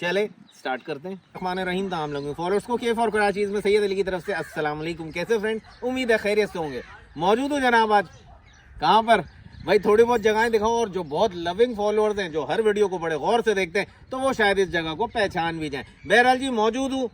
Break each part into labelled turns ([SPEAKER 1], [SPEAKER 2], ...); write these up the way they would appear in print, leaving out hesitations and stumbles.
[SPEAKER 1] चले स्टार्ट करते हैं। रहमान रहीम तमाम लोगों फॉलोअर्स को के फॉर कराची में सैयद अली की तरफ से अस्सलाम वालेकुम। कैसे फ्रेंड, उम्मीद है खैरियत से होंगे। मौजूद हूँ जनाब आज कहाँ पर भाई, थोड़ी बहुत जगहें दिखाऊं और जो बहुत लविंग फॉलोअर्स हैं, जो हर वीडियो को बड़े गौर से देखते हैं, तो वो शायद इस जगह को पहचान भी जाएं। बहरहाल जी मौजूद हूँ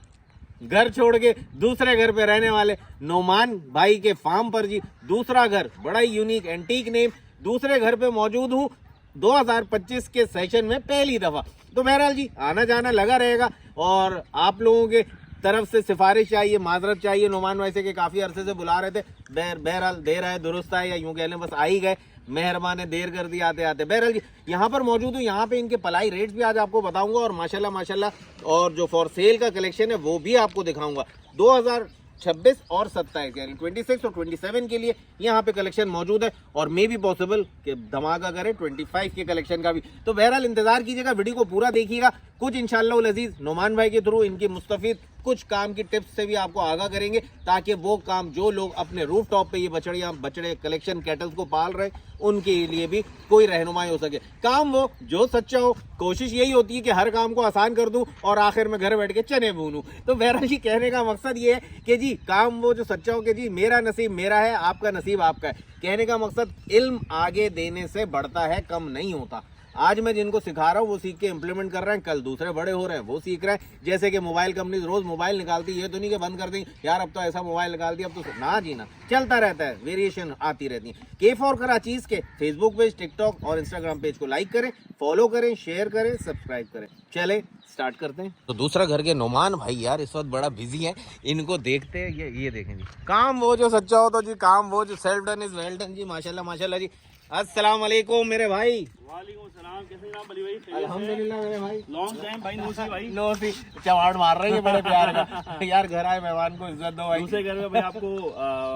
[SPEAKER 1] घर छोड़ के दूसरे घर पे रहने वाले नोमान भाई के फार्म पर जी। दूसरा घर बड़ा ही यूनिक एंटीक नेम, दूसरे घर पे मौजूद हूँ 2025 के सेशन में पहली दफा। तो बहरहाल जी आना जाना लगा रहेगा और आप लोगों के तरफ से सिफारिश चाहिए, माजरत चाहिए नोमान भाई से कि काफी अरसे से बुला रहे थे। बहरहाल देर आए दुरुस्त आए, या यूं कह लें बस आ ही गए, मेहरबान है, देर कर दी आते आते। बहरहाल जी यहाँ पर मौजूद हूँ, यहाँ पे इनके पलाई रेट्स भी आज आपको बताऊंगा और माशाल्लाह और जो फॉर सेल का कलेक्शन है वो भी आपको दिखाऊंगा। 2026 और 27 यानी 26 और 27 के लिए यहाँ पे कलेक्शन मौजूद है और मे भी पॉसिबल कि धमाका करे 25 के कलेक्शन का भी। तो बहरहाल इंतजार कीजिएगा, वीडियो को पूरा देखिएगा। कुछ इंशाअल्लाह अजीज नोमान भाई के थ्रू इनकी मुस्तफीद कुछ काम की टिप्स से भी आपको आगाह करेंगे, ताकि वो काम जो लोग अपने रूफ टॉप पे ये बछड़े कलेक्शन कैटल्स को पाल रहे उनके लिए भी कोई रहनुमाई हो सके। काम वो जो सच्चा हो, कोशिश यही होती है कि हर काम को आसान कर दूं और आखिर में घर बैठ के चने भूनूं। तो बहरहाल जी कहने का मकसद ये है कि जी काम वो जो सच्चा हो कि जी मेरा नसीब मेरा है, आपका नसीब आपका है। कहने का मकसद इल्म आगे देने से बढ़ता है, कम नहीं होता। आज मैं जिनको सिखा रहा हूँ वो सीख के इम्प्लीमेंट कर रहे हैं, कल दूसरे बड़े हो रहे हैं वो सीख रहे हैं। जैसे कि मोबाइल कंपनी रोज मोबाइल निकालती है, ये तो नहीं कि बंद कर देंगे यार अब तो ऐसा मोबाइल निकाल दिया, अब तो ना जी ना, चलता रहता है, वेरिएशन आती रहती है। के फॉर कराचीज के फेसबुक पेज, टिकटॉक और इंस्टाग्राम पेज को लाइक करें, फॉलो करें, शेयर करें, सब्सक्राइब करें। चले स्टार्ट करते हैं। तो दूसरा घर के नोमान भाई यार इस वक्त बड़ा बिजी है, इनको देखते हैं। ये देखें जी, काम वो जो सच्चा हो तो जी काम वो जो self done is well done जी। माशाल्लाह माशाल्लाह जी। अस्सलाम वालेकुम मेरे भाई।
[SPEAKER 2] वालेकुम सलाम, कैसे जनाब अली भाई?
[SPEAKER 1] अल्हम्दुलिल्लाह मेरे भाई।
[SPEAKER 2] लॉन्ग टाइम भाई, नोसी भाई।
[SPEAKER 1] नोसी चवाड़ मार रही है बड़े प्यार का। यार घर आए मेहमान को इज्जत दो भाई।
[SPEAKER 2] दूसरे घर में भाई आपको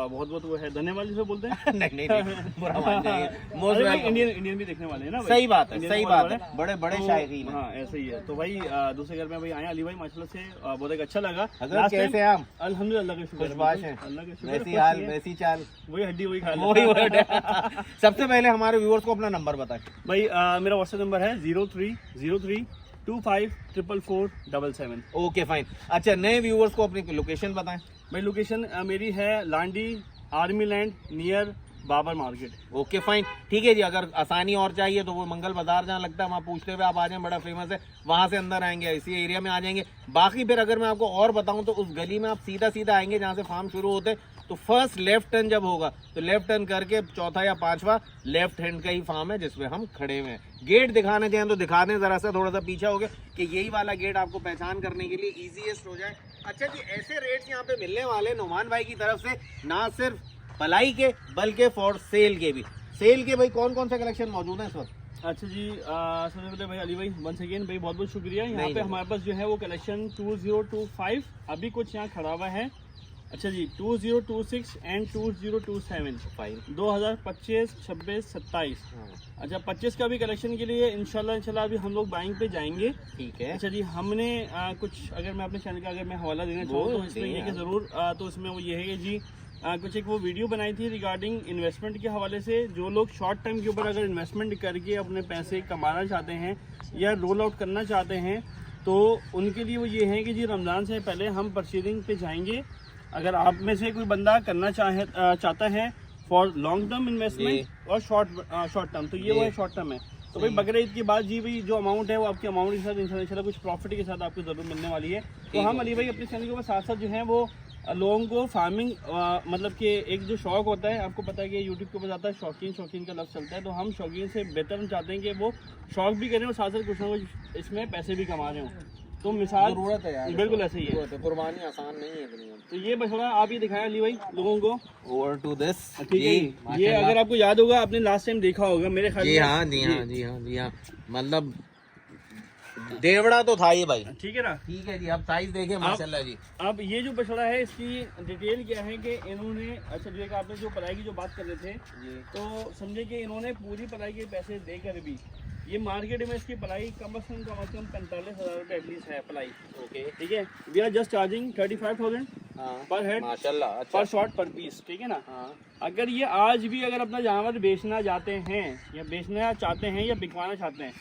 [SPEAKER 2] बहुत बहुत वो है धन्यवाद जिसे बोलते हैं।
[SPEAKER 1] नहीं बुरा मान जाइए। Most welcome.
[SPEAKER 2] इंडियन भी देखने वाले हैं ना भाई?
[SPEAKER 1] सही बात है,
[SPEAKER 2] इंडियन
[SPEAKER 1] सही
[SPEAKER 2] वाले
[SPEAKER 1] बात है, बड़े बड़े
[SPEAKER 2] तो,
[SPEAKER 1] शायरीन हैं।
[SPEAKER 2] हाँ ऐसे ही है। तो भाई दूसरे घर में भाई आए अली भाई, माशाल्लाह से बहुत एक अच्छा लगा।
[SPEAKER 1] हजरत कैसे हैं आप?
[SPEAKER 2] अल्हम्दुलिल्लाह का शुक्र,
[SPEAKER 1] खुशबाश हैं,
[SPEAKER 2] अल्लाह का शुक्र।
[SPEAKER 1] वैसी हाल वैसी चाल,
[SPEAKER 2] वही हड्डी वही खा
[SPEAKER 1] वही वर्ड है। सबसे पहले हमारे व्यूअर्स को अपना नंबर बताएं
[SPEAKER 2] भाई। मेरा व्हाट्सएप नंबर है 0303254477।
[SPEAKER 1] Okay fine. अच्छा नए व्यूअर्स को अपनी लोकेशन बताएं
[SPEAKER 2] भाई। लोकेशन मेरी है Landi army land near Babar market.
[SPEAKER 1] Okay fine ठीक है जी। अगर आसानी और चाहिए तो वो मंगल बाजार जहाँ लगता है वहाँ पूछते हुए आप आ जाएं, बड़ा फेमस है, वहाँ से अंदर आएंगे, इसी एरिया में आ जाएंगे। बाकी फिर अगर मैं आपको और बताऊं तो उस गली में आप सीधा सीधा आएंगे जहाँ से फार्म शुरू होते, तो फर्स्ट लेफ्ट टर्न जब होगा तो लेफ्ट टर्न करके चौथा या पांचवा लेफ्ट हैंड का ही फार्म है जिसमें हम खड़े हुए हैं। गेट दिखाने चाहें तो दिखा दें, जरा सा थोड़ा सा पीछे हो गया कि यही वाला गेट आपको पहचान करने के लिए इजीएस्ट हो जाए। अच्छा जी ऐसे रेट्स यहाँ पे मिलने वाले नोमान भाई की तरफ से, ना सिर्फ पलाई के बल्कि फॉर सेल के भी। सेल के भाई कौन कौन से कलेक्शन मौजूद है इस वक्त?
[SPEAKER 2] अच्छा जी सबसे पहले भाई अली भाई वंस अगेन भाई बहुत बहुत शुक्रिया। यहाँ पे हमारे पास जो है वो कलेक्शन 2025 अभी कुछ यहाँ खड़ा हुआ है। अच्छा जी 2026 एंड 2027 2025, 26, 27। अच्छा 25 का भी कलेक्शन के लिए इंशाल्लाह अभी हम लोग बाइंग पे जाएंगे।
[SPEAKER 1] ठीक है।
[SPEAKER 2] अच्छा जी हमने कुछ अगर मैं अपने चैनल का अगर मैं हवाला देना चाहूँ तो इसमें ये कि ज़रूर तो उसमें वो ये है कि जी कुछ एक वो वीडियो बनाई थी रिगार्डिंग इन्वेस्टमेंट के हवाले से। जो लोग शॉर्ट टर्म के ऊपर अगर इन्वेस्टमेंट करके अपने पैसे कमाना चाहते हैं या रोल आउट करना चाहते हैं तो उनके लिए वो ये है कि जी रमज़ान से पहले हम परचेजिंग पे जाएंगे। अगर आप में से कोई बंदा करना चाहता है फॉर लॉन्ग टर्म इन्वेस्टमेंट और शॉर्ट टर्म, तो ये वो है शॉर्ट टर्म है। तो भाई बकरीद ईद के बाद जी भाई जो अमाउंट है वो आपके अमाउंट के साथ इंशाल्लाह कुछ प्रॉफिट के साथ आपको ज़रूर मिलने वाली है। तो हम अली भाई अपने चैनल के ऊपर साथ साथ जो है वो लोगों को फार्मिंग मतलब कि एक जो शौक होता है, आपको पता है कि यूट्यूब के ऊपर जाता है शौकीन का लफ्ज़ चलता है, तो हम शौकीन से बेहतर हम चाहते हैं कि वो शौक भी करें और साथ साथ कुछ ना कुछ इसमें पैसे भी कमा रहे हों। तो मिसाल
[SPEAKER 1] जरूरत है यार,
[SPEAKER 2] बिल्कुल ऐसे ही है,
[SPEAKER 1] कुर्बानी आसान नहीं है दुनिया में।
[SPEAKER 2] तो ये बस थोड़ा आप ये दिखाएं अली भाई लोगों को।
[SPEAKER 1] Over to this.
[SPEAKER 2] ठीक है, ये अगर आपको याद होगा आपने लास्ट टाइम देखा होगा मेरे ख्याल में।
[SPEAKER 1] जी हाँ मतलब देवड़ा तो था ये भाई।
[SPEAKER 2] ठीक है ना?
[SPEAKER 1] ठीक है जी। अब साइज देखे माशाल्लाह जी।
[SPEAKER 2] अब ये जो बछड़ा है इसकी डिटेल क्या है कि इन्होंने अच्छा जो आपने जो पलाई की जो बात कर रहे थे तो समझे कि इन्होंने पूरी पलाई के पैसे देकर भी ये मार्केट में इसकी पलाई कम से कम 45,000 रुपये एटलीस्ट है पलाई। ओके ठीक है। वी आर जस्ट चार्जिंग 35,000 पर हेड
[SPEAKER 1] माशाल्लाह। अच्छा।
[SPEAKER 2] पर शॉट पर पीस। ठीक है ना? अगर ये आज भी अगर अपना जानवर बेचना चाहते हैं या बेचना चाहते हैं या बिकवाना चाहते हैं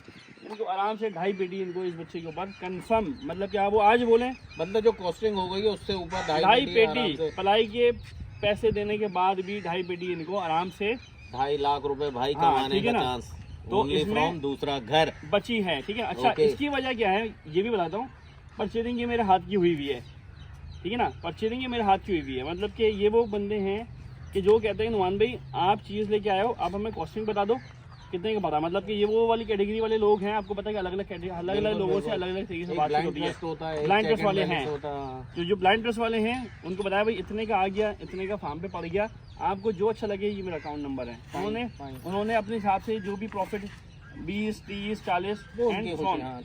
[SPEAKER 2] इनको आराम से 2.5 पेटी इनको इस बच्चे के ऊपर कंफर्म, मतलब क्या वो आज बोलें
[SPEAKER 1] मतलब जो कॉस्टिंग हो गई है उससे ऊपर
[SPEAKER 2] 2.5 पेटी पलाई के पैसे देने के बाद भी 2.5 पेटी इनको आराम से
[SPEAKER 1] 2.5 लाख रुपए भाई
[SPEAKER 2] हाँ,
[SPEAKER 1] कमाने
[SPEAKER 2] ठीक है
[SPEAKER 1] का
[SPEAKER 2] ना?
[SPEAKER 1] चांस
[SPEAKER 2] तो
[SPEAKER 1] Only
[SPEAKER 2] इसमें
[SPEAKER 1] from दूसरा घर
[SPEAKER 2] बची है, ठीक है। अच्छा
[SPEAKER 1] Okay.
[SPEAKER 2] इसकी वजह क्या है ये भी बताता हूँ। परचेजिंग ये मेरे हाथ की हुई है, ठीक है ना, परचेजिंग ये मेरे हाथ की हुई है। मतलब कि ये वो बंदे हैं कि जो कहते हैं नुमान भाई आप चीज़ लेके आए हो, आप हमें कॉस्टिंग बता दो कितने का पता। मतलब कि ये वो वाली कैटेगरी वाले लोग हैं, आपको पता है कि अलग अलग लोगों से अलग अलग तरीके से बात होती है। ब्लाइंड ट्रस्ट वाले हैं, जो ब्लाइंड ट्रस्ट वाले हैं उनको बताया भाई इतने का आ गया, इतने का फार्म पे पड़ गया, आपको जो अच्छा लगे ये मेरा अकाउंट नंबर है। उन्होंने अपने हिसाब से जो भी प्रॉफिट 20, 30, 40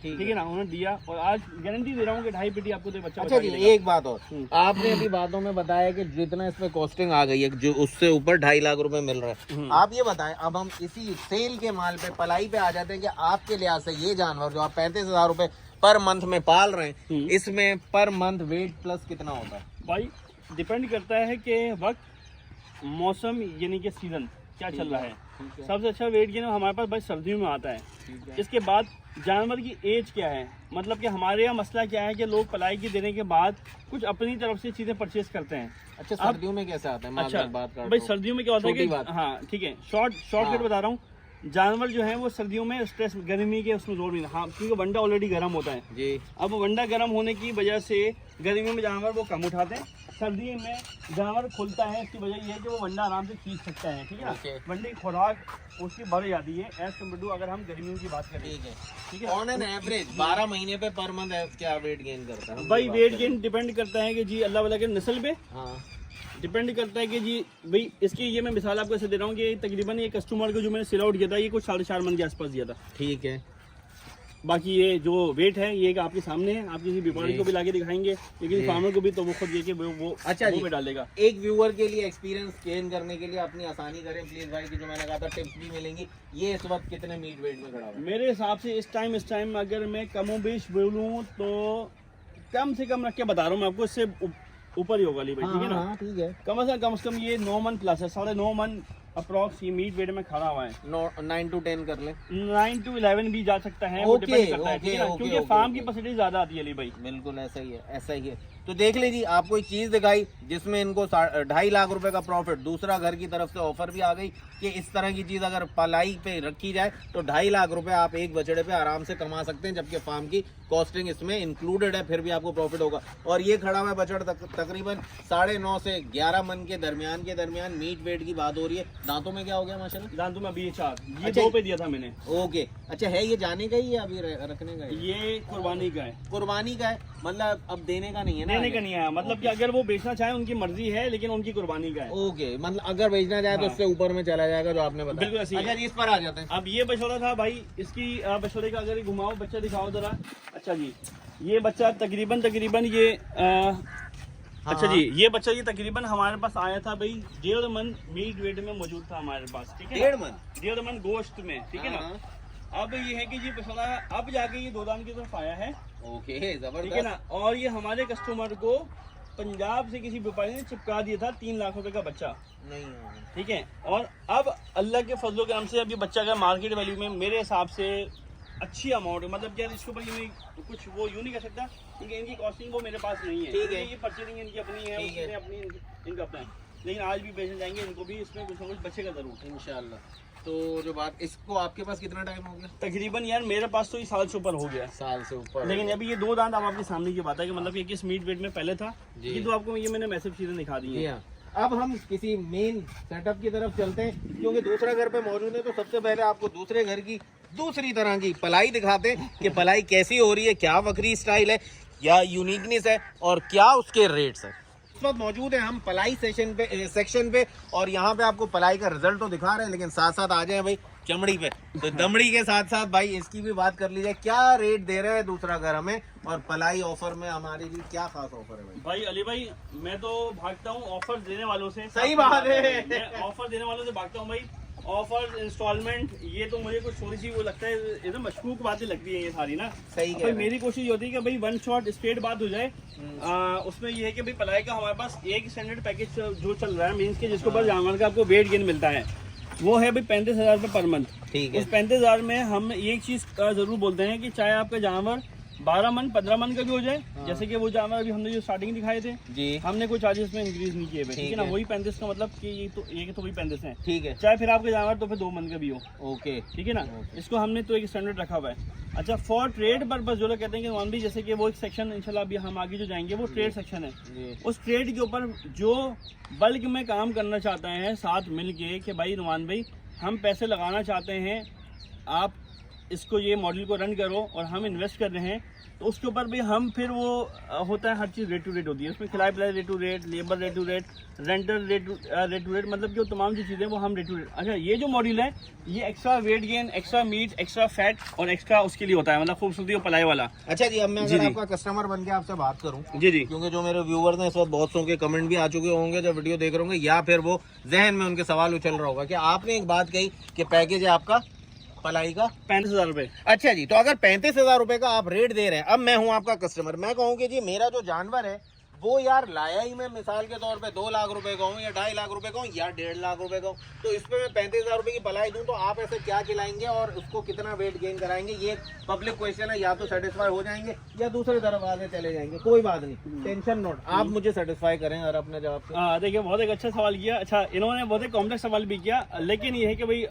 [SPEAKER 2] ठीक है ना उन्होंने दिया, और आज गारंटी दे रहा हूँ कि 2.5 पेटी आपको तो बच्चा
[SPEAKER 1] अच्छा जी एक बात और, आपने अभी बातों में बताया कि जितना इसमें कॉस्टिंग आ गई है जो उससे ऊपर 2.5 लाख रुपए मिल रहा है। आप ये बताएं, अब हम इसी सेल के माल पे पलाई पे आ जाते हैं कि आपके लिहाज से ये जानवर जो आप 35,000 रुपए पर मंथ में पाल रहे हैं, इसमें पर मंथ वेट प्लस कितना होता है?
[SPEAKER 2] भाई डिपेंड करता है कि वक्त, मौसम, यानी कि सीजन क्या चल रहा है। सबसे अच्छा वेट गेन हमारे पास भाई सर्दियों में आता है। इसके बाद जानवर की एज क्या है, मतलब कि हमारे यहाँ मसला क्या है कि लोग पलाई की देने के बाद कुछ अपनी तरफ से चीजें परचेज करते हैं।
[SPEAKER 1] अच्छा सर्दियों में कैसे आता है?
[SPEAKER 2] अच्छा
[SPEAKER 1] बात कर
[SPEAKER 2] भाई सर्दियों में क्या होता है कि हाँ ठीक है, शॉर्टकट बता रहा हूँ। जानवर जो है वो सर्दियों में स्ट्रेस गर्मी के उसमें जोर नहीं, हाँ क्योंकि वंडा ऑलरेडी गर्म होता है
[SPEAKER 1] जी।
[SPEAKER 2] अब वंडा गर्म होने की वजह से गर्मियों में जानवर वो कम उठाते हैं, सर्दी में जानवर खुलता है। इसकी वजह ये है कि वो वंडा आराम से खींच सकता है, ठीक है ना। वंडे की खुराक उसकी बढ़ जाती है एज कम्पेयर टू अगर हम गर्मियों की बात करें, ठीक है।
[SPEAKER 1] ऑन एन एवरेज 12 महीने पे पर मंथ क्या वेट गेन करता है?
[SPEAKER 2] भाई वेट गेन डिपेंड करता है कि जी अल्लाह वाला के नस्ल पे डिपेंड करता है कि जी भाई इसकी ये मैं मिसाल आपको ऐसे दे रहा हूँ कि तकरीबन ये कस्टमर को जो मैंने सिल आउट किया था ये कुछ 4.5 मन के आसपास दिया था,
[SPEAKER 1] ठीक है।
[SPEAKER 2] बाकी ये जो वेट है ये आपके सामने है, आप किसी व्यापारी को भी लाके दिखाएंगे, लेकिन फार्मर को भी तो वो खुद ये कि वो
[SPEAKER 1] अच्छा
[SPEAKER 2] वो डालेगा।
[SPEAKER 1] एक व्यूअर के लिए एक्सपीरियंस गेन करने के लिए अपनी आसानी करें प्लीज भाई, की जो मैंने कहा था टिप्स भी मिलेंगी। ये इस वक्त कितने मीट वेट में खड़ा हुआ है?
[SPEAKER 2] मेरे हिसाब से इस टाइम अगर मैं कमोबेश बोलूँ तो कम से कम रख के बता रहा हूँ मैं आपको, इससे ऊपर ही होगा भाई, ठीक है ना।
[SPEAKER 1] ठीक है,
[SPEAKER 2] कम से कम ये 9 मन प्लस है, 9.5 मन अप्रॉक्स ये मीट वेट में खड़ा हुआ है।
[SPEAKER 1] 9 to 10 कर ले,
[SPEAKER 2] 9 to 11 भी जा सकता है, वो डिपेंड करता है, ठीक है ना, क्योंकि फार्म की परसेंटेज ज्यादा आती है अली भाई।
[SPEAKER 1] बिल्कुल ऐसा ही है, ऐसा ही है। तो देख लीजिए, आपको एक चीज दिखाई जिसमें इनको 2.5 लाख रुपए का प्रॉफिट, दूसरा घर की तरफ से ऑफर भी आ गई कि इस तरह की चीज अगर पलाई पे रखी जाए तो 2.5 लाख रुपए आप एक बछड़े पे आराम से कमा सकते हैं, जबकि फार्म की कॉस्टिंग इसमें इंक्लूडेड है, फिर भी आपको प्रॉफिट होगा। और ये खड़ा हुआ बछड़ तकरीबन 9.5 से 11 मन के दरमियान मीट वेट की बात हो रही है। दांतों में क्या हो गया माशाल्लाह?
[SPEAKER 2] दांतों में अभी 4, ये
[SPEAKER 1] अच्छा,
[SPEAKER 2] 2 पे दिया था मैंने।
[SPEAKER 1] ओके, अच्छा है ये जाने का ही है अभी रखने का?
[SPEAKER 2] ये कुर्बानी का है।
[SPEAKER 1] कुर्बानी का है, मतलब अब देने का नहीं है ना?
[SPEAKER 2] देने का नहीं है, मतलब कि अगर वो बेचना चाहे उनकी मर्जी है, लेकिन उनकी कुर्बानी का है।
[SPEAKER 1] ओके, मतलब अगर बेचना चाहे तो उससे ऊपर में चला जाएगा जो आपने बताया।
[SPEAKER 2] बिल्कुल ऐसे ही है।
[SPEAKER 1] अच्छा, इस पर आ जाते हैं।
[SPEAKER 2] अब ये बछड़ा था भाई, इसकी बछड़े का अगर घुमाओ, बच्चा दिखाओ जरा। अच्छा जी, ये बच्चा तकरीबन ये अच्छा जी, ये बच्चा ये तकरीबन हमारे पास आया था भाई 1.5 मन मीट वेट में मौजूद था हमारे पास, ठीक है। 1.5 मन गोश्त में, ठीक है ना। अब ये है कि जी बछड़ा अब जाके ये 2 दान की तरफ आया है।
[SPEAKER 1] ओके, जबरदस्त,
[SPEAKER 2] ठीक है ना। और ये हमारे कस्टमर को पंजाब से किसी व्यापारी ने चिपका दिया था 3 लाख रुपए का बच्चा,
[SPEAKER 1] नहीं,
[SPEAKER 2] ठीक है। और अब अल्लाह के फजलो करम से अब ये बच्चा का मार्केट वैल्यू में मेरे हिसाब से अच्छी अमाउंट है, मतलब यार इसके ऊपर ये कुछ वो यूँ नहीं कर सकता क्योंकि इनकी कॉस्टिंग वो मेरे पास नहीं है,
[SPEAKER 1] ठीक है।
[SPEAKER 2] ये परचेजिंग इनकी अपनी है, उसने अपनी इनका अपना है, लेकिन आज भी बेचने जाएंगे इनको भी, इसमें कुछ ना कुछ बचेगा जरूर
[SPEAKER 1] इंशाल्लाह। तो जो बात, इसको आपके पास कितना टाइम हो गया?
[SPEAKER 2] तकरीबन यार मेरे पास तो ये साल से ऊपर हो गया,
[SPEAKER 1] साल से ऊपर।
[SPEAKER 2] लेकिन अभी ये 2 दांत अब आपके सामने की बात है कि मतलब ये किस मीट वेट में पहले था, ये तो आपको ये मैंने मैसेज चीजें दिखा दी है।
[SPEAKER 1] अब हम किसी मेन सेटअप की तरफ चलते हैं, क्योंकि दूसरा घर पे मौजूद है, तो सबसे पहले आपको दूसरे घर की दूसरी तरह की पलाई दिखाते हैं कि पलाई कैसी हो रही है, क्या बकरी स्टाइल है, क्या यूनिकनेस है और क्या उसके रेट्स है। इस वक्त मौजूद है हम पलाई सेक्शन पे और यहाँ पे आपको पलाई का रिजल्ट तो दिखा रहे हैं, लेकिन साथ साथ आ जाए भाई चमड़ी पे, तो दमड़ी के साथ साथ भाई इसकी भी बात कर लीजिए, क्या रेट दे रहे हैं दूसरा घर हमें, और पलाई ऑफर में हमारे लिए क्या खास ऑफर है
[SPEAKER 2] भाई अली भाई, मैं तो भागता हूँ ऑफर देने वालों से।
[SPEAKER 1] सही बात है,
[SPEAKER 2] मैं ऑफर देने वालों से भागता हूँ भाई। ऑफर, इंस्टॉलमेंट, ये तो मुझे कुछ थोड़ी सी वो लगता है, एकदम मशकूक बातें लगती है ये सारी ना।
[SPEAKER 1] सही
[SPEAKER 2] भाई मेरी कोशिश होती है कि भाई 1 शॉट स्ट्रेट बात हो जाए। उसमें ये है कि भाई पलाई का हमारे पास एक स्टैंडर्ड पैकेज जो चल रहा है, मीन्स के जिसके ऊपर जानवर का आपको वेट गेन मिलता है, वो है भाई 35,000 रुपये पर मंथ।
[SPEAKER 1] ठीक है।
[SPEAKER 2] उस 35,000 में हम एक चीज़ जरूर बोलते हैं कि चाहे आपका जानवर 12 मन 15 मन का भी हो जाए, जैसे कि वो जानवर अभी हमने जो स्टार्टिंग दिखाए थे
[SPEAKER 1] जी,
[SPEAKER 2] हमने कोई चार्जेस में इंक्रीज नहीं किए हुए, ठीक है ना।
[SPEAKER 1] है।
[SPEAKER 2] वही 35 का मतलब कि ये तो वही 35 है,
[SPEAKER 1] ठीक है।
[SPEAKER 2] चाहे फिर आपके जानवर तो फिर 2 मन का भी हो,
[SPEAKER 1] ओके,
[SPEAKER 2] ठीक है ना। इसको हमने तो एक स्टैंडर्ड रखा हुआ है। अच्छा, फॉर ट्रेड पर्पस जो लोग कहते हैं कि मान भी, जैसे कि वो एक सेक्शन इंशाल्लाह अभी हम आगे जो जाएंगे वो ट्रेड सेक्शन है,
[SPEAKER 1] जी,
[SPEAKER 2] उस ट्रेड के ऊपर जो बल्क में काम करना चाहते हैं साथ मिल के कि भाई नुमान भाई हम पैसे लगाना चाहते हैं, आप इसको ये मॉडल को रन करो और हम इन्वेस्ट कर रहे हैं, तो उसके ऊपर भी हम फिर वो होता है हर चीज़ रेट टू रेट होती है उसमें। खिलाई पिलाई rate to rate, labour rate to rate, rental rate to rate, मतलब कि वो तमाम जो चीज़ें वो हम रेट टू रेट। अच्छा, ये जो मॉडल है ये extra weight gain, extra meat, extra fat और एक्स्ट्रा उसके लिए होता है, मतलब खूबसूरती और पलाई वाला।
[SPEAKER 1] अच्छा जी, अब मैं
[SPEAKER 2] जी,
[SPEAKER 1] अगर
[SPEAKER 2] जी।
[SPEAKER 1] आपका कस्टमर बन के आपसे बात करूं,
[SPEAKER 2] जी जी
[SPEAKER 1] क्योंकि जो मेरे व्यूवर्स हैं इस वक्त बहुत सौ के कमेंट भी आ चुके होंगे जो वीडियो देख रहे होंगे, या फिर वो जहन में उनके सवाल उछल रहा होगा कि आपने एक बात कही कि पैकेज है आपका पलाई का
[SPEAKER 2] 35,000 रुपये।
[SPEAKER 1] अच्छा जी, तो अगर 35,000 रुपए का आप रेट दे रहे हैं, अब मैं हूं आपका कस्टमर, मैं कहूँ कि जी मेरा जो जानवर है वो यार लाया ही मैं मिसाल के तौर पे 2 लाख रुपए का हूँ या 2.5 लाख रुपए का हूँ या 1.5 लाख रुपए का हूँ, तो इस पे मैं 35,000 रुपए की पलाई दूं, तो आप ऐसे क्या खिलाएंगे और उसको कितना वेट गेन कराएंगे? ये पब्लिक क्वेश्चन है, या तो सेटिस्फाई हो जाएंगे या दूसरे तरफ आगे चले जाएंगे, कोई बात नहीं, टेंशन नोट, आप मुझे सेटिस्फाई करें और अपने जवाब से।
[SPEAKER 2] हाँ देखिए, बहुत एक अच्छा सवाल किया। अच्छा, इन्होंने बहुत ही कॉम्प्लेक्स सवाल भी किया, लेकिन ये है कि भाई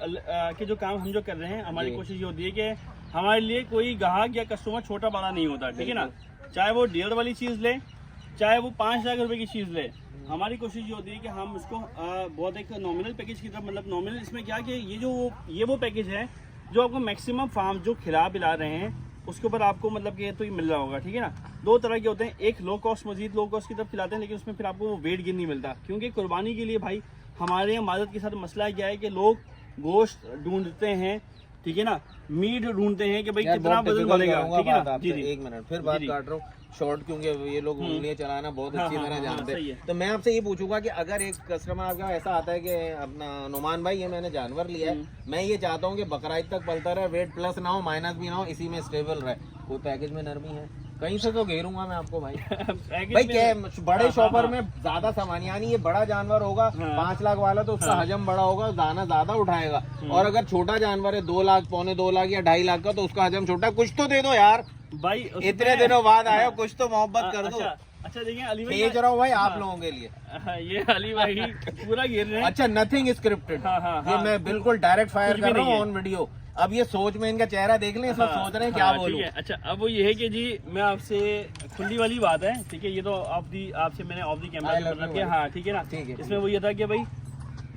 [SPEAKER 2] कि जो काम हम जो कर रहे हैं हमारी
[SPEAKER 1] जी।
[SPEAKER 2] कोशिश ये होती है कि हमारे लिए कोई ग्राहक या कस्टमर छोटा बड़ा नहीं होता, ठीक है ना। चाहे वो 1.5 वाली चीज़ ले, चाहे वो 5 लाख रुपए की चीज़ ले, हमारी कोशिश ये होती है कि हम उसको बहुत एक नॉमिनल पैकेज की तरफ, मतलब नॉमिनल इसमें क्या कि ये वो पैकेज है जो आपको मैक्सिमम फार्म जो खिला पिला रहे हैं उसके ऊपर आपको मतलब कि तो ये मिल रहा होगा, ठीक है ना। 2 तरह के होते हैं, एक लो कॉस्ट, मजीद लो कॉस्ट की तरफ खिलाते हैं, लेकिन उसमें फिर आपको वो वेट गेन नहीं मिलता, क्योंकि कुर्बानी के लिए भाई हमारे यहाँ मादत के साथ मसला क्या है कि लोग गोश्त ढूंढते हैं, ठीक है ना, मीट ढूंढते हैं कि भाई कितना वजन बढ़ेगा, ठीक है ना। जी जी,
[SPEAKER 1] एक मिनट फिर बात काट रहा हूँ शॉर्ट, क्योंकि ये लोग उंगलियां चलाना बहुत अच्छी तरह जानते हैं, तो मैं आपसे ये पूछूंगा कि अगर एक कस्टमर आपके पास ऐसा आता है कि अपना नुमान भाई ये मैंने जानवर लिया है, मैं ये चाहता हूँ कि बकराईद तक पलता रहे, वेट प्लस ना हो माइनस भी ना हो, इसी में स्टेबल रहे, कोई पैकेज में नरमी है? कहीं से तो घेरूंगा मैं आपको भाई। भाई क्या बड़े शॉपर में ज्यादा सामान, यानी ये बड़ा जानवर होगा 5 लाख वाला तो उसका हजम बड़ा होगा, दाना ज्यादा उठाएगा, और अगर छोटा जानवर है 2 लाख, पौने 2 लाख या 2.5 लाख का, तो उसका हजम छोटा, कुछ तो दे दो यार
[SPEAKER 2] भाई
[SPEAKER 1] इतने दिनों बाद आया, कुछ तो मोहब्बत कर दो।
[SPEAKER 2] अच्छा देखिए अली भाई,
[SPEAKER 1] भेज रहा हूँ भाई आप लोगों के लिए।
[SPEAKER 2] ये अली भाई पूरा घेर रहे हैं।
[SPEAKER 1] अच्छा, नथिंग स्क्रिप्टेड, ये मैं बिल्कुल डायरेक्ट फायर कर रहा हूँ ऑन वीडियो। अब ये सोच में इनका चेहरा देख लें, सब सोच रहे हैं क्या बोलूं।
[SPEAKER 2] अच्छा, अब वो ये है कि जी मैं आपसे खुली वाली बात है, ठीक है, ये तो आपसे मैंने ऑफ दी कैमरा मतलब कि हाँ ठीक है ना, इसमें वो ये था कि भाई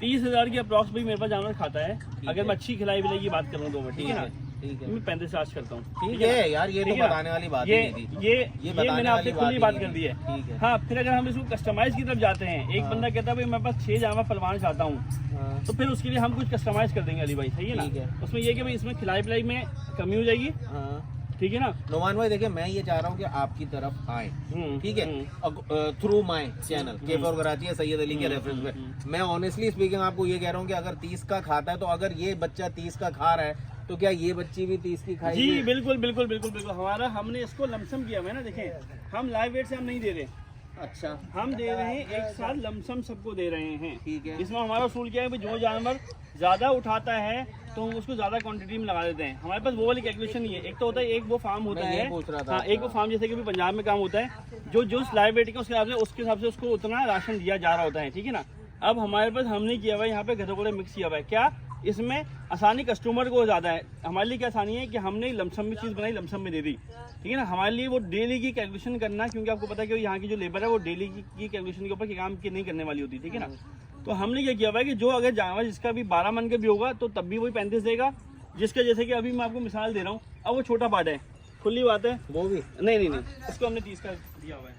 [SPEAKER 2] 30,000 की अप्रॉक्स भाई मेरे पास जानवर खाता है, अगर मैं अच्छी खिलाई पिलाई की बात करूँ तो, ठीक है ना,
[SPEAKER 1] ठीक है,
[SPEAKER 2] मैं 35 चार्ज करता हूँ,
[SPEAKER 1] ठीक है यार, ये तो बताने वाली बात
[SPEAKER 2] ये
[SPEAKER 1] नहीं थी,
[SPEAKER 2] ये मैंने आपसे खुली बात कर दी है।
[SPEAKER 1] ठीक है।
[SPEAKER 2] हाँ, फिर अगर हम इसको कस्टमाइज की तरफ जाते हैं, एक बंदा कहता है भाई मेरे पास 6 जानवर पलवाना चाहता हूँ, तो फिर उसके लिए हम कुछ कस्टमाइज कर देंगे अली भाई, सही है ना। उसमें ये कि भाई इसमें खिलाई पिलाई में कमी हो जाएगी, ठीक है ना।
[SPEAKER 1] नुमान भाई देखिए, मैं ये चाह रहा हूँ कि आपकी तरफ आए, ठीक है, थ्रू माय चैनल के फॉर कराची या सैयद अली के रेफरेंस पे, मैं ऑनेस्टली स्पीकिंग आपको ये कह रहा हूँ कि अगर 30 का खाता है, तो अगर ये बच्चा 30 का खा रहा है, तो क्या ये बच्ची भी 30 की खाएगी?
[SPEAKER 2] जी बिल्कुल बिल्कुल बिल्कुल बिल्कुल, हमने इसको लमसम किया हुआ है ना, देखें हम लाइव वेट से हम नहीं दे रहे,
[SPEAKER 1] अच्छा,
[SPEAKER 2] हम दे रहे हैं एक साथ लमसम सबको दे रहे हैं,
[SPEAKER 1] ठीक है।
[SPEAKER 2] इसमें हमारा उसूल क्या है भाई, जो जानवर ज्यादा उठाता है तो हम उसको ज्यादा क्वांटिटी में लगा देते हैं। हमारे पास वो वाली कैलकुलेशन नहीं है, एक तो होता है एक वो फार्म होता है, हाँ एक वो फार्म जैसे कि पंजाब में काम होता है, जो लाइव वेट का उसके हिसाब से उसको उतना राशन दिया जा रहा होता है, ठीक है ना। अब हमारे पास हमने किया हुआ है यहाँ पे घटों मिक्स किया हुआ है, क्या इसमें आसानी कस्टमर को ज्यादा है, हमारे लिए क्या आसानी है कि हमने लमसम में चीज़ बनाई, लमसम में दे दी, ठीक है ना। हमारे लिए वो डेली की कैलकुलेशन करना, क्योंकि आपको पता है कि यहाँ की जो लेबर है वो डेली की कैलकुलेशन के ऊपर काम की नहीं करने वाली होती, ठीक है ना। तो हमने क्या किया हुआ है कि जो अगर जानवर जिसका भी 12 मन का भी होगा तो तब भी वही 35 देगा, जिसका जैसे कि अभी मैं आपको मिसाल दे रहा हूँ, अब वो छोटा पार्ट है, खुली बात है,
[SPEAKER 1] वो भी
[SPEAKER 2] नहीं, उसको हमने 30 का दिया हुआ है,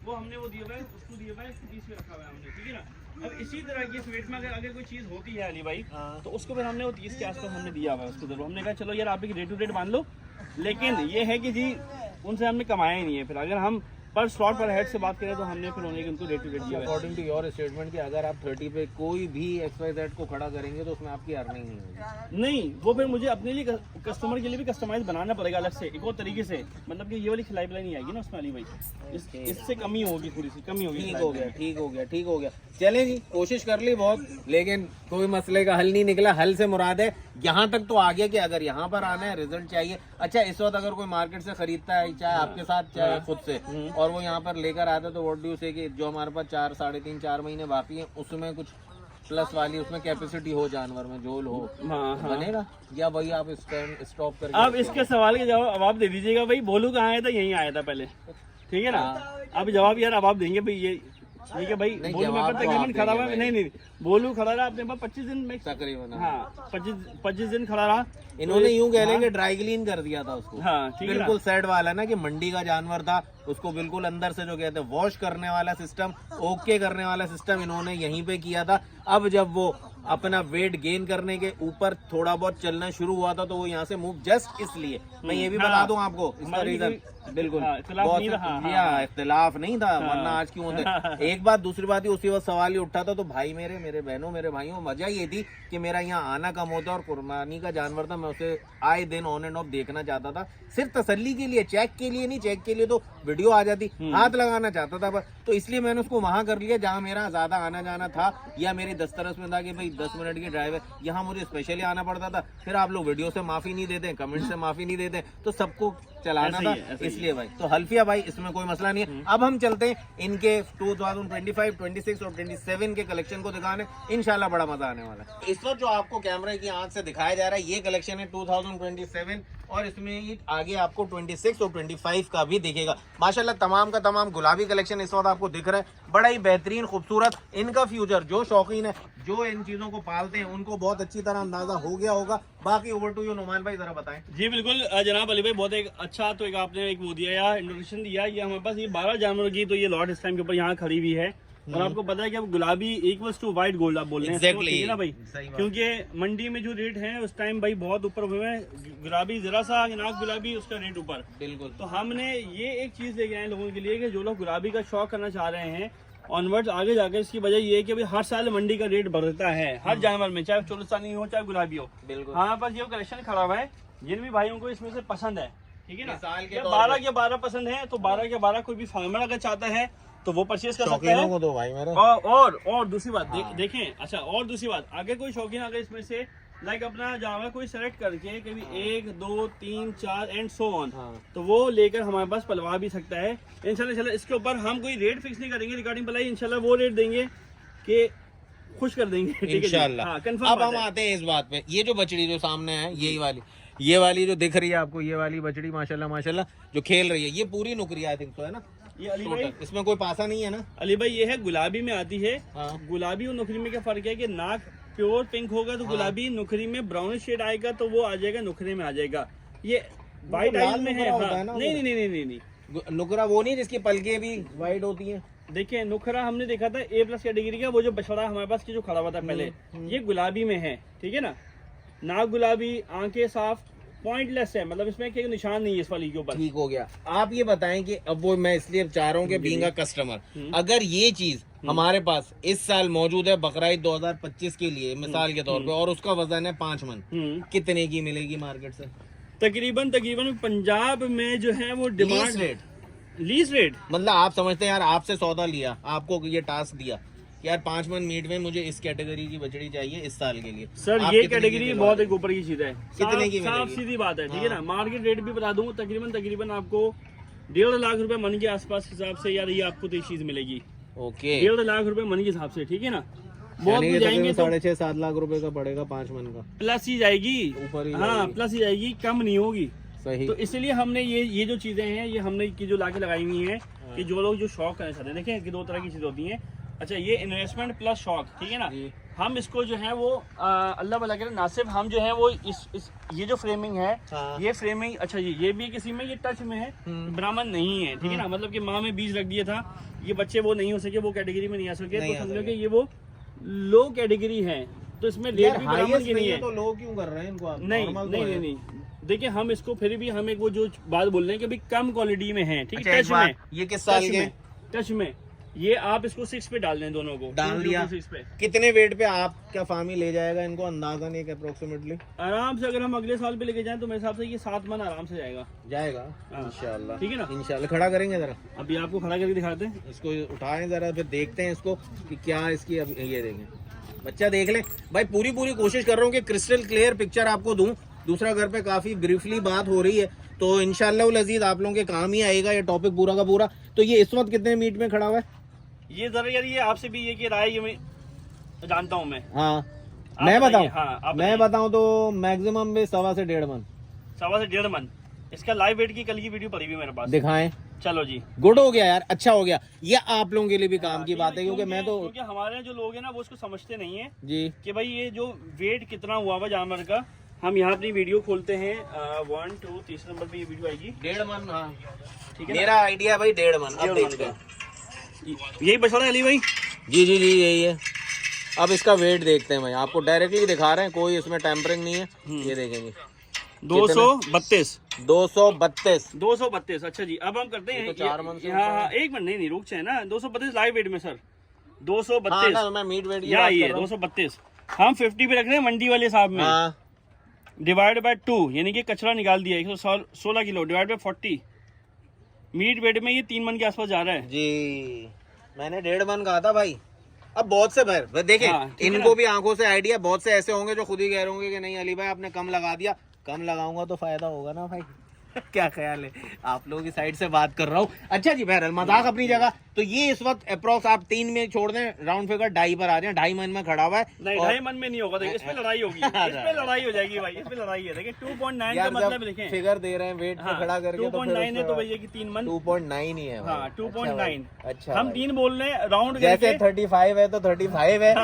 [SPEAKER 2] वो हमने वो दिया हुआ है, उसको दिया हुआ है 30 में रखा हुआ है हमने, ठीक है ना। अब इसी तरह की इस वेट में अगर कोई चीज़ होती है अली भाई, तो उसको फिर हमने वो 30 के आसपास हमने दिया हुआ है उसको जरूर, हमने कहा चलो यार आप एक रेट टू रेट मान लो, लेकिन ये है कि जी उनसे हमने कमाया ही नहीं है। फिर अगर हम पर स्लॉट पर हेड से बात करें तो हमने फिर उन्हें उनको रेट टू रेट दिया है।
[SPEAKER 1] अकॉर्डिंग टू योर स्टेटमेंट कि अगर आप 30 पे कोई भी XYZ को खड़ा करेंगे तो उसमें आपकी अर्निंग नहीं होगी।
[SPEAKER 2] नहीं, वो फिर मुझे अपने लिए कस्टमर के लिए भी कस्टमाइज बनाना पड़ेगा अलग से एक और तरीके से, मतलब कि ये वाली खिलाई पिलाई नहीं आएगी ना उसमें अली भाई, इससे कमी होगी, थोड़ी सी कमी होगी।
[SPEAKER 1] ठीक हो गया। चलें जी, कोशिश कर ली बहुत, लेकिन कोई मसले का हल नहीं निकला। हल से मुराद है यहाँ तक तो आ गया कि अगर यहाँ पर आना है, रिजल्ट चाहिए। अच्छा, इस वक्त अगर कोई मार्केट से खरीदता है, चाहे आपके साथ चाहे खुद से, और वो यहाँ पर लेकर आता है, तो व्हाट डू यू से कि जो हमारे पास 4, 3.5, 4 महीने बाकी है, उसमें कुछ प्लस वाली उसमें कैपेसिटी हो, जानवर में झोल हो, बनेगा? या वही आप इस टाइम स्टॉप करके?
[SPEAKER 2] अब इसके सवाल के जवाब आप दे दीजिएगा भाई। बोलू कहाँ आया था? यहीं आया था पहले, ठीक है ना। अब जवाब यार अब आप देंगे भाई, ये ठीक है भाई। बोलू मेरे पास तकरीबन खड़ा हुआ, नहीं बोलू खड़ा रहा अपने पास 25 दिन में
[SPEAKER 1] तकरीबन।
[SPEAKER 2] हाँ, 25 दिन खड़ा रहा।
[SPEAKER 1] इन्होंने यूं कह लेंगे ड्राई क्लीन कर दिया था उसको।
[SPEAKER 2] हाँ, ठीक है,
[SPEAKER 1] बिल्कुल सेट वाला ना, कि मंडी का जानवर था, उसको बिल्कुल अंदर से जो कहते हैं वॉश करने वाला सिस्टम, ओके करने वाला सिस्टम इन्होंने यहीं पे किया था। अब जब वो अपना वेट गेन करने के ऊपर थोड़ा बहुत चलना शुरू हुआ था, तो वो यहाँ से मूव जस्ट इसलिए, मैं ये भी बता दूं आपको इसका रीजन, बिल्कुल इख्तिलाफ नहीं था, वरना आज क्यों होते। एक बात, दूसरी बात ही उसी वक्त सवाल ही उठा था, तो भाई मेरे बहनों, मेरे भाइयों, वजह ये थी कि मेरा यहाँ आना कम होता और कुर्बानी का जानवर था, मैं उसे आए दिन ऑन एंड ऑफ देखना चाहता था, सिर्फ तसल्ली के लिए, चेक के लिए नहीं। चेक के लिए तो वीडियो आ जाती, हाथ लगाना चाहता था बस, तो इसलिए मैंने उसको वहां कर लिया जहां मेरा ज्यादा आना जाना था, या मेरी दस्तरस में था कि भाई 10 मिनट की ड्राइव है, यहाँ मुझे स्पेशली आना पड़ता था। फिर आप लोग वीडियो से माफी नहीं देते, कमेंट से माफी नहीं देते, तो सबको चलाना था, इसलिए भाई। तो हल्फिया भाई, इसमें कोई मसला नहीं है। अब हम चलते हैं इनके 2025, 26 और 27 के कलेक्शन को दिखाने, इंशाल्लाह बड़ा मजा आने वाला है। इस वक्त जो आपको कैमरे की आंख से दिखाया जा रहा है, ये कलेक्शन है 2027, और इसमें ये आगे आपको 26 और 25 का भी दिखेगा। माशाल्लाह तमाम का तमाम गुलाबी कलेक्शन इस वक्त आपको दिख रहा है, बड़ा ही बेहतरीन खूबसूरत। इनका फ्यूचर, जो शौकीन है, जो इन चीजों को पालते हैं, उनको बहुत अच्छी तरह अंदाजा हो गया होगा। बाकी ओवर टू यू नुमान भाई, जरा बताएं।
[SPEAKER 2] जी बिल्कुल जनाब अली भाई, बहुत एक अच्छा तो एक आपने एक वो दिया या इंट्रोडक्शन दिया। ये हमारे पास ये 12 जानवरों की तो ये लॉट इस टाइम के ऊपर यहाँ खड़ी हुई है, और आपको पता है कि अब गुलाबी इक्वल्स टू व्हाइट गोल्ड आप बोल रहे हैं, ठीक है ना भाई, क्योंकि मंडी में जो रेट है उस टाइम भाई बहुत ऊपर हुए हैं। गुलाबी जरा सा नाक गुलाबी, उसका रेट ऊपर, बिल्कुल। तो हमने ये एक चीज लेके आए लोगों के लिए कि जो लोग गुलाबी का शौक करना चाह रहे हैं ऑनवर्ड्स आगे जाकर, इसकी वजह ये है कि अभी हर साल मंडी का रेट बढ़ता है, हर जानवर में, चाहे चोलिस्तानी हो चाहे गुलाबी हो। बिल्कुल, हमारे पास ये कलेक्शन खड़ा हुआ है, जिन भी भाइयों को इसमें से पसंद है, ठीक है ना, 12 के 12 पसंद है, तो 12 के 12 कोई भी फार्मर अगर चाहता है तो वो परचेज कर सकता है।
[SPEAKER 1] दो भाई मेरे।
[SPEAKER 2] और दूसरी बात देखें, अच्छा, और दूसरी बात, अगर कोई शौकीन अगर इसमें से लाइक अपना जानवर कोई सेलेक्ट करके कभी 1, 2, 3, 4 एंड सो ऑन, तो वो लेकर हमारे पास पलवा भी सकता है इंशाल्लाह। इसके ऊपर हम कोई रेट फिक्स नहीं करेंगे रिगार्डिंग पलाई, इंशाल्लाह वो रेट देंगे कि खुश कर देंगे इंशाल्लाह।
[SPEAKER 1] अब हम आते हैं इस बात पे, ये जो बछड़ी जो सामने है, ये वाली जो दिख रही है आपको, ये वाली बछड़ी माशाल्लाह जो खेल रही है, ये पूरी नुकरी आई थिंक तो है ना
[SPEAKER 2] ये अली भाई,
[SPEAKER 1] इसमें कोई पासा नहीं है ना
[SPEAKER 2] अली भाई? ये है गुलाबी में आती है। गुलाबी और नुकरी में क्या फर्क है कि नाक प्योर पिंक होगा तो गुलाबी, नुकरी में ब्राउन शेड आएगा तो वो आ जाएगा नुकरे में आ जाएगा। ये व्हाइट आइज में है। नहीं,
[SPEAKER 1] नुकरा वो नहीं जिसकी पलके भी व्हाइट होती हैं।
[SPEAKER 2] देखिए, नुखरा हमने देखा था A+ कैटेगरी का, वो जो बछड़ा हमारे पास की जो खड़ा हुआ था पहले, ये गुलाबी में है, ठीक है ना। नाक गुलाबी, आंखें साफ, पॉइंटलेस है, मतलब इसमें कोई निशान नहीं है इस वाली के ऊपर।
[SPEAKER 1] ठीक हो गया। आप ये बताएं कि अब वो मैं इसलिए चाह रहा हूँ कि बीइंग अ कस्टमर, अगर ये चीज हमारे पास इस साल मौजूद है बकरीद 2025 के लिए मिसाल के तौर पे, और उसका वजन है 5 मन, कितने की मिलेगी मार्केट से?
[SPEAKER 2] तकरीबन पंजाब में जो है वो डिमांड लीज रेट,
[SPEAKER 1] मतलब आप समझते हैं यार, आपसे सौदा लिया, आपको ये टास्क दिया यार 5 मन मीट में मुझे इस कैटेगरी की बछड़ी चाहिए इस साल के लिए,
[SPEAKER 2] सर ये कैटेगरी बहुत एक ऊपर की चीज है,
[SPEAKER 1] कितने की
[SPEAKER 2] साफ सीधी बात है, ठीक है ना। मार्केट रेट भी बता दूं, तकरीबन आपको 1.5 लाख रुपए मन के आसपास हिसाब से यार ये आपको तो चीज मिलेगी।
[SPEAKER 1] ओके,
[SPEAKER 2] 1.5 लाख रुपए मन के हिसाब से, ठीक है ना। बहुत भी जाएंगे तो
[SPEAKER 1] 6.5-7 लाख रुपए का पड़ेगा 5 मन का,
[SPEAKER 2] प्लस ही जाएगी,
[SPEAKER 1] ऊपर ही,
[SPEAKER 2] हाँ प्लस ही जाएगी, कम नहीं होगी।
[SPEAKER 1] सही।
[SPEAKER 2] तो इसलिए हमने ये जो चीजें हैं ये हमने की जो लाके लगाई हुई हैं कि जो लोग जो शौक करना चाहते हैं, देखें कि 2 तरह की चीजें होती हैं। अच्छा, ये इन्वेस्टमेंट प्लस शौक, ठीक है ना। हम इसको जो है वो अल्लाह भला करे, ना सिर्फ हम जो है वो इस ये जो फ्रेमिंग है, ये फ्रेमिंग, अच्छा ये भी किसी में ये टच में है, ब्राह्मण नहीं है, ठीक है ना। मतलब कि माँ में बीज रख दिया था, ये बच्चे वो नहीं हो सके, वो कैटेगरी में नहीं आ सके, तो समझो कि ये वो लो कैटेगरी है, तो इसमें रेट भी ब्राह्मण की नहीं है।
[SPEAKER 1] तो लोग क्यों कर रहे हैं इनको?
[SPEAKER 2] नहीं, देखिए हम इसको फिर भी हम एक वो जो बात बोल रहे हैं कि भाई कम क्वालिटी में है, ठीक है। टच में,
[SPEAKER 1] ये किस साल के?
[SPEAKER 2] टच में ये आप इसको 6 पे डाल दें, दोनों को
[SPEAKER 1] डाल दिया।
[SPEAKER 2] 6 पे
[SPEAKER 1] कितने वेट पे आपका फार्मी ले जाएगा इनको, अंदाजन एक अप्रोक्सीमेटली?
[SPEAKER 2] आराम से अगर हम अगले साल पे लेके जाएं तो मेरे हिसाब से ये 7 मन आराम से जाएगा।
[SPEAKER 1] हाँ। इंशाल्लाह,
[SPEAKER 2] ठीक है ना।
[SPEAKER 1] इंशाल्लाह। खड़ा करेंगे जरा,
[SPEAKER 2] अभी आपको खड़ा करके दिखाते हैं।
[SPEAKER 1] इसको उठाएं जरा, फिर देखते हैं इसको कि क्या इसकी। अब ये देखें, बच्चा देख ले भाई। पूरी कोशिश कर रहा हूँ कि क्रिस्टल क्लियर पिक्चर आपको दूं। दूसरा घर पे काफी ब्रीफली बात हो रही है, तो इंशाल्लाह अजीज आप लोगों के काम ही आएगा ये टॉपिक पूरा का पूरा। तो ये इस वक्त कितने मीट में खड़ा हुआ है?
[SPEAKER 2] ये जरा यार, ये आपसे भी ये की राय ये मैं जानता हूँ मैं।
[SPEAKER 1] हाँ, मैं बताऊं?
[SPEAKER 2] हाँ,
[SPEAKER 1] मैं बताऊं तो मैक्सिमम में 1.25 से 1.5 मन।
[SPEAKER 2] 1.25 से 1.5 मन। इसका लाइव वेट की कल की वीडियो पड़ी हुई मेरे पास।
[SPEAKER 1] दिखाएं।
[SPEAKER 2] चलो जी,
[SPEAKER 1] गुड हो गया यार, अच्छा हो गया। ये आप लोगों के लिए भी काम की बात है, क्योंकि मैं तो
[SPEAKER 2] क्योंकि हमारे जो लोग हैं ना वो उसको समझते नहीं है
[SPEAKER 1] जी
[SPEAKER 2] कि भाई ये जो वेट कितना हुआ हुआ जानवर का। हम यहाँ अपनी वीडियो खोलते हैं 1 2 3 नंबर पे ये वीडियो आएगी।
[SPEAKER 1] 1.5 मन। हाँ
[SPEAKER 2] ठीक है,
[SPEAKER 1] मेरा आइडिया भाई 1.5 मन। अब देखते हैं,
[SPEAKER 2] यही बचा रहा है अली भाई।
[SPEAKER 1] जी यही है। अब इसका वेट देखते हैं भाई, आपको डायरेक्टली दिखा रहे हैं, कोई इसमें टेम्परिंग नहीं है। ये देखेंगे
[SPEAKER 2] 232।
[SPEAKER 1] 232।
[SPEAKER 2] अच्छा जी, अब हम करते हैं
[SPEAKER 1] तो 4 मन से
[SPEAKER 2] हाँ, एक मिनट, नहीं रुक जाए ना। 232 लाइव वेट में सर, 232।
[SPEAKER 1] हाँ, मैं मीट वेट
[SPEAKER 2] यहाँ ये 232 हम 50 पे रख रहे हैं मंडी वाले साहब में।
[SPEAKER 1] हाँ।
[SPEAKER 2] डिवाइड बाय 2 यानी कि कचरा निकाल दिया 116 kilo divide by 40। Meat weight में ये 3 मन के आसपास जा रहा है
[SPEAKER 1] जी। मैंने 1.5 मन कहा था भाई। अब बहुत से भाई देखें,
[SPEAKER 2] हाँ,
[SPEAKER 1] इनको भी आंखों से आइडिया। बहुत से ऐसे होंगे जो खुद ही कह रहे होंगे कि नहीं अली भाई आपने कम लगा दिया। कम लगाऊंगा तो फायदा होगा ना भाई। क्या ख्याल है? आप लोगों की साइड से बात कर रहा हूँ। अच्छा जी, बहरहाल मजाक अपनी जगह। तो ये इस वक्त अप्रोक्स आप 3 में छोड़ दें, राउंड फिगर 2.5 पर आ जाए। 2.5 मन में खड़ा हुआ है।
[SPEAKER 2] नहीं, 2.5 मन में नहीं होगा। देखिए, इस पे लड़ाई होगी। इस पे लड़ाई हो जाएगी भाई, इस पे लड़ाई है। देखिए 2.9 का मतलब लिखें।
[SPEAKER 1] फिगर दे रहे हैं वेट पे खड़ा करके,
[SPEAKER 2] 2.9 है तो भैया की 3 मन
[SPEAKER 1] 2.9 ही है।
[SPEAKER 2] हाँ, 2.9।
[SPEAKER 1] अच्छा,
[SPEAKER 2] हम 3 बोल रहे हैं राउंड
[SPEAKER 1] जैसे 35 है तो 35 है।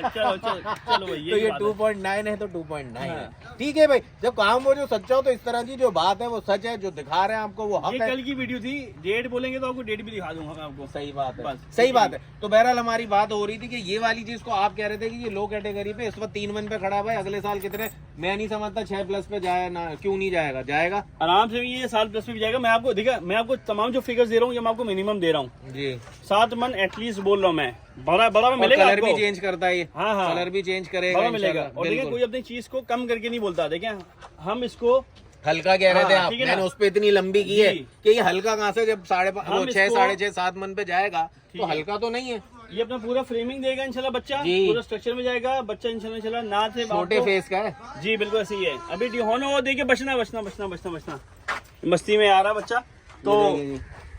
[SPEAKER 2] चलो चलो भाई,
[SPEAKER 1] तो ये 2.9 है तो 2.9 है। ठीक है भाई, जब काम वो जो सच्चा हो तो इस तरह की जो बात है वो सच है, जो दिखा रहे हैं आपको वो हक
[SPEAKER 2] ये
[SPEAKER 1] है।
[SPEAKER 2] कल की वीडियो थी, डेट बोलेंगे तो आपको डेट भी दिखा दूंगा मैं आपको।
[SPEAKER 1] सही बात है,
[SPEAKER 2] बस,
[SPEAKER 1] सही बात है। तो बहरहाल हमारी बात हो रही थी कि ये वाली चीज को आप कह रहे थे कि ये लो कैटेगरी पे इस वक्त 3 मन पे खड़ा है भाई। अगले साल कितने, मैं नहीं समझता 6+ पे जाए ना, क्यों नहीं जाएगा? जाएगा
[SPEAKER 2] आराम से। ये साल प्लस में भी जाएगा। मैं आपको देखा, मैं आपको तमाम जो फिगर्स दे रहा हूँ ये मैं आपको मिनिमम दे रहा हूँ
[SPEAKER 1] जी।
[SPEAKER 2] 7 मन एटलीस्ट बोल रहा हूँ मैं। बड़ा मिलेगा,
[SPEAKER 1] कलर भी चेंज करता है ये।
[SPEAKER 2] हाँ,
[SPEAKER 1] कलर भी चेंज करेगा,
[SPEAKER 2] बड़ा मिलेगा। और देखिए
[SPEAKER 1] बिल्कुल।
[SPEAKER 2] कोई अपनी चीज को कम करके नहीं बोलता। देखिए हम इसको
[SPEAKER 1] हल्का कह रहे थे
[SPEAKER 2] हाँ,
[SPEAKER 1] आप,
[SPEAKER 2] ठीक है
[SPEAKER 1] मैंने
[SPEAKER 2] ना?
[SPEAKER 1] उस पे इतनी लंबी की है
[SPEAKER 2] जी।
[SPEAKER 1] कि ये हल्का कहाँ से, जब 6.5 6.5 7 मन पे जाएगा तो
[SPEAKER 2] है।
[SPEAKER 1] हल्का तो नहीं है।
[SPEAKER 2] ये अपना पूरा फ्रेमिंग देगा इंशाल्लाह बच्चा,
[SPEAKER 1] जी।
[SPEAKER 2] पूरा स्ट्रक्चर में जाएगा बच्चा इंशाल्लाह। ना से
[SPEAKER 1] छोटे फेस का है
[SPEAKER 2] जी, बिल्कुल ऐसे ही है। अभी डिहोनो हो, देखिए बचना मस्ती में आ रहा बच्चा। तो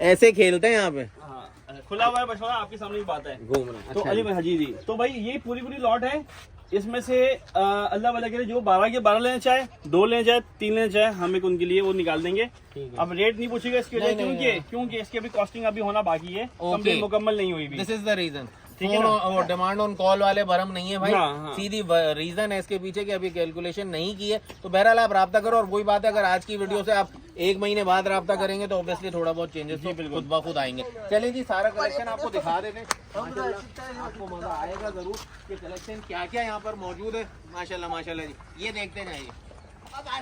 [SPEAKER 1] ऐसे खेलते हैं यहाँ पे,
[SPEAKER 2] हाँ, खुला हुआ है बछड़ा, आपके सामने की बात है।
[SPEAKER 1] घूम रहे।
[SPEAKER 2] तो अली भाई जी, तो भाई ये पूरी लॉट है। इसमें से अल्लाह वाला करे जो 12 के 12 लेना चाहे, 2 लेना चाहे, 3 लेना चाहे, हम एक उनके लिए वो निकाल देंगे। अब रेट नहीं पूछेगा इसकी वजह, क्योंकि इसकी अभी कॉस्टिंग अभी होना बाकी है, कंप्लीट मुकम्मल नहीं हुई।
[SPEAKER 1] This is the reason.
[SPEAKER 2] ठीक है ना?
[SPEAKER 1] डिमांड ऑन कॉल वाले भरम नहीं है भाई।
[SPEAKER 2] हाँ।
[SPEAKER 1] सीधी रीजन है इसके पीछे कि अभी कैलकुलेशन नहीं की है। तो बहरहाल आप राब्ता करो। और वही बात है, अगर आज की वीडियो से आप 1 महीने बाद राब्ता करेंगे तो ऑब्वियसली थोड़ा बहुत चेंजेस तो खुद ब खुद आएंगे। चलें जी, सारा कलेक्शन आपको दिखा देते हैं। माशाल्लाह आपको मजा आएगा जरूर कि कलेक्शन क्या क्या यहाँ पर मौजूद है। माशाल्लाह जी, ये देखते जाइए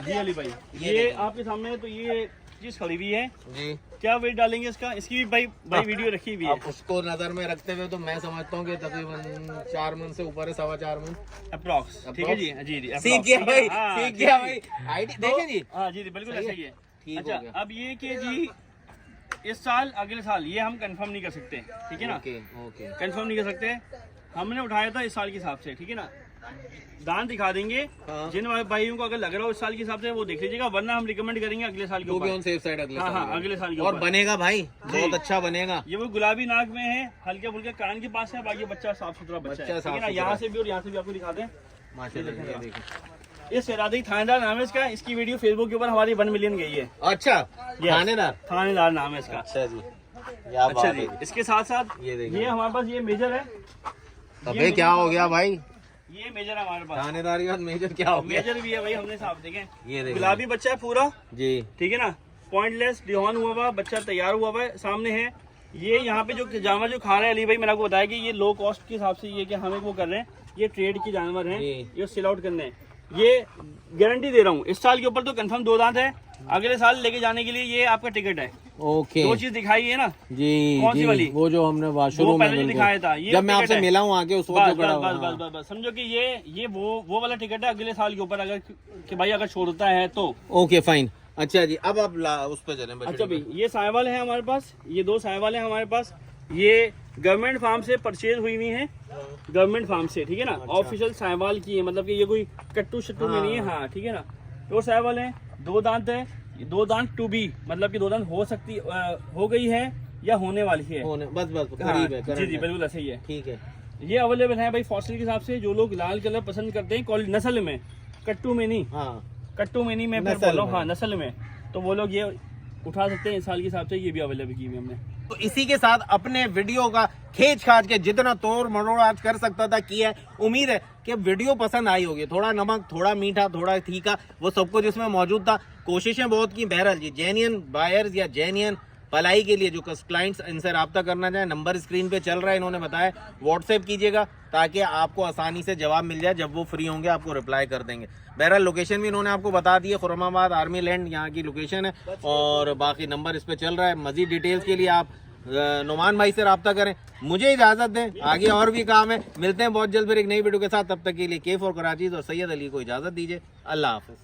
[SPEAKER 2] जी अली भाई। ये आपके सामने तो ये चीज खड़ी हुई है
[SPEAKER 1] जी।
[SPEAKER 2] क्या वेट डालेंगे इसका? इसकी भी भाई वीडियो रखी हुई है।
[SPEAKER 1] अब उसको नजर में रखते हुए तो मैं समझता हूँ कि तकरीबन 4 मन से ऊपर है, 4.25 मन
[SPEAKER 2] अप्रॉक्स। ठीक है जी, जी
[SPEAKER 1] सीख गया भाई, सीख गया भाई। आईडी देखें जी।
[SPEAKER 2] हाँ जी, बिल्कुल ऐसा ही है।
[SPEAKER 1] ठीक हो
[SPEAKER 2] अच्छा,
[SPEAKER 1] गया।
[SPEAKER 2] अब ये कि जी इस साल अगले साल ये हम कंफर्म नहीं कर सकते, ठीक है ना?
[SPEAKER 1] ओके
[SPEAKER 2] कंफर्म नहीं कर सकते। हमने उठाया था इस साल के हिसाब से, ठीक है ना? दान दिखा देंगे।
[SPEAKER 1] हाँ।
[SPEAKER 2] जिन भाइयों को अगर लग रहा हो इस साल के हिसाब से वो देख लीजिएगा, वरना हम रिकमेंड करेंगे अगले साल के ऊपर।
[SPEAKER 1] ऑन सेफ साइड अगले
[SPEAKER 2] हाँ,
[SPEAKER 1] साल।
[SPEAKER 2] अगले साल के
[SPEAKER 1] और
[SPEAKER 2] ऊपर
[SPEAKER 1] बनेगा भाई, बहुत अच्छा बनेगा।
[SPEAKER 2] ये वो गुलाबी नाक में है, हल्के फुल्के कान के पास है, बाकी बच्चा साफ सुथरा बच्चा है, ठीक है ना? यहाँ से भी और यहाँ से भी आपको दिखाते हैं।
[SPEAKER 1] माशाल्लाह।
[SPEAKER 2] ये सेरादी थानेदार नाम है इसका। इसकी वीडियो फेसबुक के ऊपर हमारी 1 मिलियन गई है।
[SPEAKER 1] अच्छा, थानेदार
[SPEAKER 2] नाम है इसका।
[SPEAKER 1] अच्छा जी।
[SPEAKER 2] अच्छा जी, इसके साथ साथ
[SPEAKER 1] ये
[SPEAKER 2] हमारे पास ये मेजर है।
[SPEAKER 1] अबे क्या हो गया भाई?
[SPEAKER 2] ये मेजर है हमारे पास।
[SPEAKER 1] थानेदार के बाद मेजर क्या हो गया?
[SPEAKER 2] मेजर भी है भाई, हमने साफ देखे।
[SPEAKER 1] ये देखो,
[SPEAKER 2] गुलाबी बच्चा है पूरा,
[SPEAKER 1] जी।
[SPEAKER 2] ठीक है ना? पॉइंटलेस डिहॉन हुआ हुआ बच्चा तैयार हुआ हुआ है, सामने है। ये यहाँ पे जो जानवर जो खा रहे हैं अली भाई, मैंने आपको बताया कि ये लो कॉस्ट के हिसाब से ये कि हमें वो कर रहे हैं, ये ट्रेड के जानवर हैं, ये सेल आउट करने हैं। ये गारंटी दे रहा हूँ, इस साल के ऊपर तो कंफर्म 2 दांत है। अगले साल लेके जाने के लिए ये आपका टिकट है।
[SPEAKER 1] ओके
[SPEAKER 2] दो चीज दिखाई है ना,
[SPEAKER 1] जी
[SPEAKER 2] कौन सी
[SPEAKER 1] जी,
[SPEAKER 2] वाली?
[SPEAKER 1] वो जो हमने शुरू
[SPEAKER 2] वो
[SPEAKER 1] में
[SPEAKER 2] पहले जो
[SPEAKER 1] बिल्कुल,
[SPEAKER 2] दिखाया था, ये
[SPEAKER 1] जब मैं
[SPEAKER 2] टिकट
[SPEAKER 1] आपसे
[SPEAKER 2] है।
[SPEAKER 1] मिला हूँ आके उस
[SPEAKER 2] बस
[SPEAKER 1] वक्त जो
[SPEAKER 2] बस
[SPEAKER 1] खड़ा
[SPEAKER 2] बस
[SPEAKER 1] हुआ,
[SPEAKER 2] बस बस बस समझो कि ये वो वाला टिकट है अगले साल के ऊपर, अगर कि भाई अगर छोड़ता है तो।
[SPEAKER 1] Okay fine. अच्छा जी, अब आप उस पे चलें।
[SPEAKER 2] अच्छा भाई, ये साइवाल है हमारे पास, ये 2 साइवाल है हमारे पास। ये गवर्नमेंट फार्म से परचेज हुई हुई है, गवर्नमेंट फार्म से, ठीक है ना। ऑफिशियल साइवाल की है, मतलब कि ये कोई कट्टू शट्टू में नहीं है। हाँ ठीक है ना। 2 साइवाल है, 2 दांत है, 2 दांत टू बी, मतलब कि 2 दांत हो गई है या होने वाली है।
[SPEAKER 1] बस बस
[SPEAKER 2] हाँ,
[SPEAKER 1] करीब है,
[SPEAKER 2] जी जी बिल्कुल ऐसे ही है।
[SPEAKER 1] ठीक है।
[SPEAKER 2] ये अवेलेबल है भाई फॉसिल के हिसाब से। जो लोग लाल कलर पसंद करते हैं क्वालिटी नस्ल में, कट्टू में नहीं,
[SPEAKER 1] हाँ
[SPEAKER 2] कट्टू में नहीं, मैं बोल
[SPEAKER 1] नस्ल
[SPEAKER 2] रहा हूँ,
[SPEAKER 1] में।
[SPEAKER 2] हाँ नस्ल में, तो वो लोग ये उठा सकते हैं। इस साल के हिसाब से ये भी अवेलेबल की हुई है हमने।
[SPEAKER 1] तो इसी के साथ अपने वीडियो का खींच खाच के जितना तोड़ मरोड़ आज कर सकता था किया है। उम्मीद है कि वीडियो पसंद आई होगी। थोड़ा नमक, थोड़ा मीठा, थोड़ा तीखा, वो सब कुछ इसमें मौजूद था। कोशिशें बहुत की। बहरहाल जी जेन्युइन बायर्स या जेन्युइन पलाई के लिए जो क्लाइंट्स इनसे रब्ता करना चाहें, नंबर स्क्रीन पे चल रहा है, इन्होंने बताया, व्हाट्सएप कीजिएगा ताकि आपको आसानी से जवाब मिल जाए। जब वो फ्री होंगे आपको रिप्लाई कर देंगे। बहरहाल लोकेशन भी इन्होंने आपको बता दी है, खुरमाबाद आर्मी लैंड यहाँ की लोकेशन है, और बाकी नंबर इस पे चल रहा है। मजीद डिटेल्स के लिए आप नुमान भाई से रब्ता करें। मुझे इजाजत दें, आगे और भी काम है। मिलते हैं बहुत जल्द फिर एक नई वीडियो के साथ। तब तक के लिए के फॉर कराची और सैयद अली को इजाजत दीजिए। अल्लाह हाफिज।